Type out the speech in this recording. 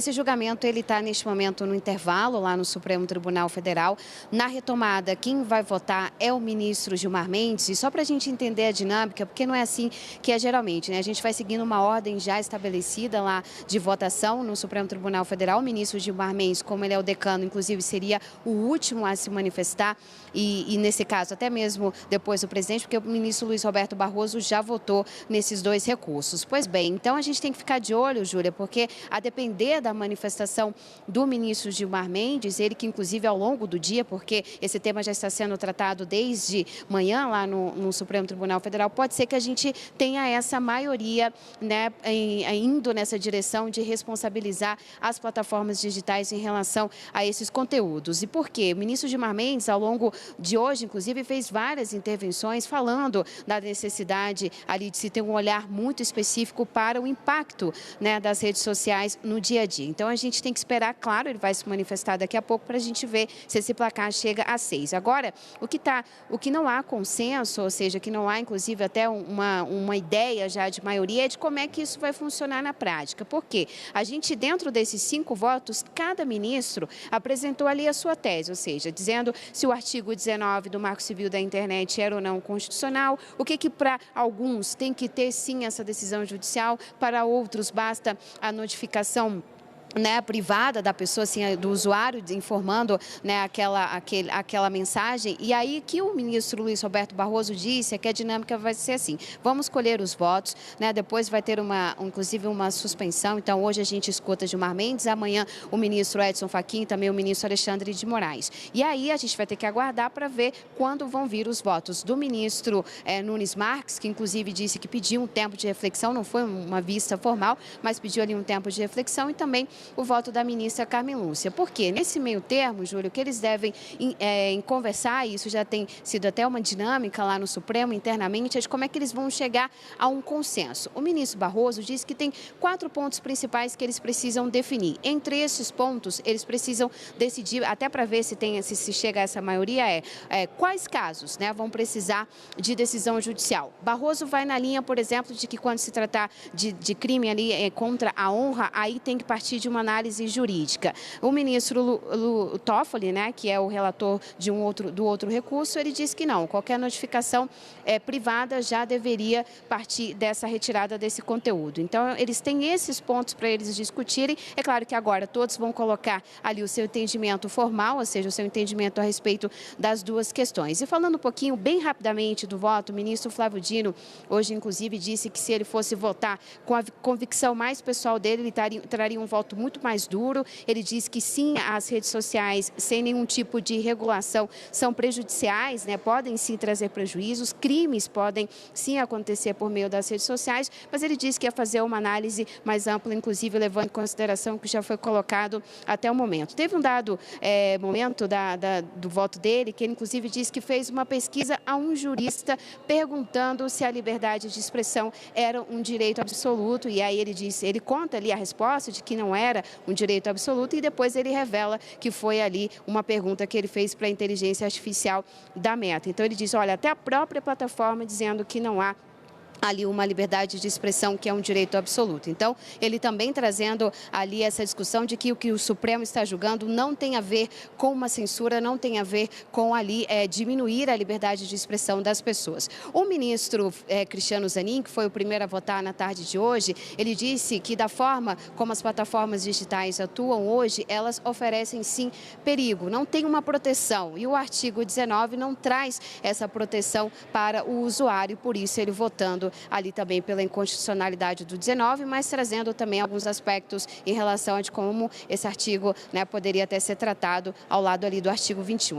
Esse julgamento ele está neste momento no intervalo lá no Supremo Tribunal Federal. Na retomada, quem vai votar é o ministro Gilmar Mendes. E só para a gente entender a dinâmica, porque não é assim que é geralmente, né? A gente vai seguindo uma ordem já estabelecida lá de votação no Supremo Tribunal Federal. O ministro Gilmar Mendes, como ele é o decano, inclusive seria o último a se manifestar. E nesse caso, até mesmo depois do presidente, porque o ministro Luiz Roberto Barroso já votou nesses dois recursos. Pois bem, então a gente tem que ficar de olho, Júlia, porque a depender da manifestação do ministro Gilmar Mendes, ele que inclusive ao longo do dia, porque esse tema já está sendo tratado desde manhã lá no Supremo Tribunal Federal, pode ser que a gente tenha essa maioria, né, indo nessa direção de responsabilizar as plataformas digitais em relação a esses conteúdos. E por quê? O ministro Gilmar Mendes, ao longo de hoje, inclusive, fez várias intervenções falando da necessidade ali de se ter um olhar muito específico para o impacto, né, das redes sociais no dia a dia. Então, a gente tem que esperar, claro, ele vai se manifestar daqui a pouco para a gente ver se esse placar chega a 6. Agora, o que não há consenso, ou seja, que não há, inclusive, até uma ideia já de maioria, é de como é que isso vai funcionar na prática. Por quê? A gente, dentro desses 5 votos, cada ministro apresentou ali a sua tese, ou seja, dizendo se o artigo 19 do Marco Civil da Internet era ou não constitucional, o que para alguns tem que ter, sim, essa decisão judicial, para outros basta a notificação, né, privada da pessoa, assim, do usuário, informando, né, aquela mensagem. E aí que o ministro Luiz Roberto Barroso disse é que a dinâmica vai ser assim: vamos colher os votos, né, depois vai ter inclusive uma suspensão. Então hoje a gente escuta Gilmar Mendes, amanhã o ministro Edson Fachin e também o ministro Alexandre de Moraes. E aí a gente vai ter que aguardar para ver quando vão vir os votos do ministro Nunes Marques, que inclusive disse que pediu um tempo de reflexão, não foi uma vista formal, mas pediu ali um tempo de reflexão, e também o voto da ministra Carmen Lúcia. Por quê? Nesse meio termo, Júlio, o que eles devem conversar, e isso já tem sido até uma dinâmica lá no Supremo internamente, é de como é que eles vão chegar a um consenso. O ministro Barroso disse que tem 4 pontos principais que eles precisam definir. Entre esses pontos, eles precisam decidir, até para ver se chega a essa maioria, quais casos, né, vão precisar de decisão judicial. Barroso vai na linha, por exemplo, de que quando se tratar de crime ali contra a honra, aí tem que partir de uma análise jurídica. O ministro Toffoli, né, que é o relator do outro recurso, ele disse que não, qualquer notificação privada já deveria partir dessa retirada desse conteúdo. Então, eles têm esses pontos para eles discutirem. É claro que agora todos vão colocar ali o seu entendimento formal, ou seja, o seu entendimento a respeito das duas questões. E falando um pouquinho, bem rapidamente, do voto, o ministro Flávio Dino, hoje, inclusive, disse que se ele fosse votar com a convicção mais pessoal dele, ele traria um voto muito mais duro. Ele diz que sim, as redes sociais, sem nenhum tipo de regulação, são prejudiciais, né? Podem sim trazer prejuízos, crimes podem sim acontecer por meio das redes sociais, mas ele diz que ia fazer uma análise mais ampla, inclusive levando em consideração o que já foi colocado até o momento. Teve um dado momento do voto dele, que ele inclusive disse que fez uma pesquisa a um jurista perguntando se a liberdade de expressão era um direito absoluto, e aí ele conta ali a resposta de que não era um direito absoluto, e depois ele revela que foi ali uma pergunta que ele fez para a inteligência artificial da Meta. Então ele diz, olha, até a própria plataforma dizendo que não há ali uma liberdade de expressão que é um direito absoluto. Então, ele também trazendo ali essa discussão de que o que o Supremo está julgando não tem a ver com uma censura, não tem a ver com ali diminuir a liberdade de expressão das pessoas. O ministro Cristiano Zanin, que foi o primeiro a votar na tarde de hoje, ele disse que da forma como as plataformas digitais atuam hoje, elas oferecem sim perigo, não tem uma proteção, e o artigo 19 não traz essa proteção para o usuário, por isso ele votando ali também pela inconstitucionalidade do 19, mas trazendo também alguns aspectos em relação a de como esse artigo, né, poderia até ser tratado ao lado ali do artigo 21.